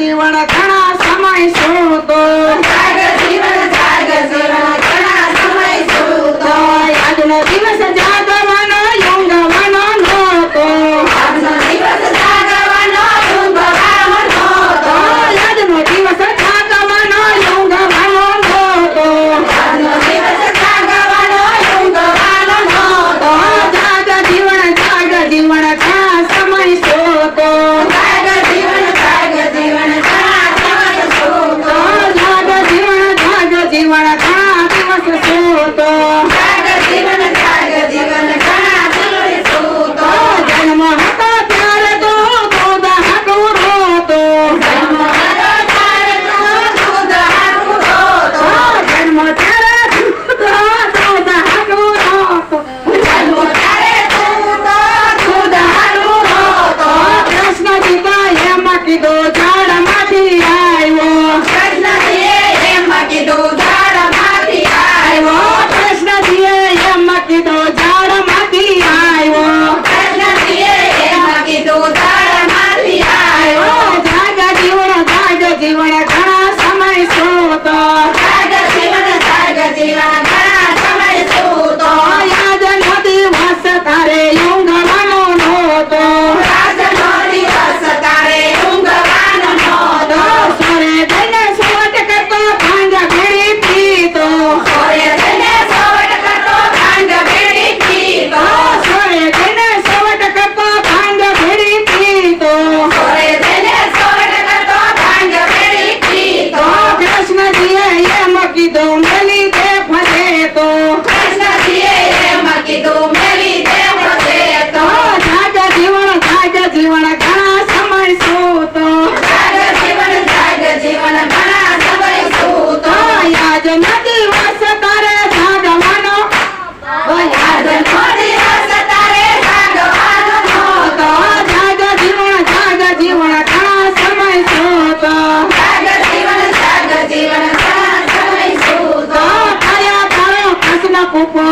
જીવન ઘણા સમય સૂતો આજનો દિવસ જાગવાનો ઊંઘવાનો નહોતો આજનો દિવસ જાગવાનો ઊંઘવાનો નહોતો જાગ જીવન ઘણા સમય સૂતો જીવન ઘણા દિવસ સૂતો જન્મ હતો ત્યારે તો દૂધ હાટું રોતો જન્મ ત્યારે દૂધ હાટું રોતો કૃષ્ણજી તો એમ કીધું ઝાડમાંથી આવ્યો કૃષ્ણજીએ એમ કીધું ઝાડમાંથી આવ્યો જાગ જીવન ઘણા સમય સૂતો યાદ નથી વસ તારે ઊંઘવાનો નહોતો સોરે જઈને સોવટ કરતો ભાંગ ભેળી પીતો સોરે જઈને સોવટ કરતો ભાંગ ભેળી પીતો કૃષ્ણજીએ એમ કીધું મેલી દે ફરે તો જાગ જીવન ઘણા સમય સૂતો યાદ નથી વસ તારે જાગવાનો જાગ જીવન ઘણા સમય સૂતો કયા તારો કૃષ્ણ કૂપો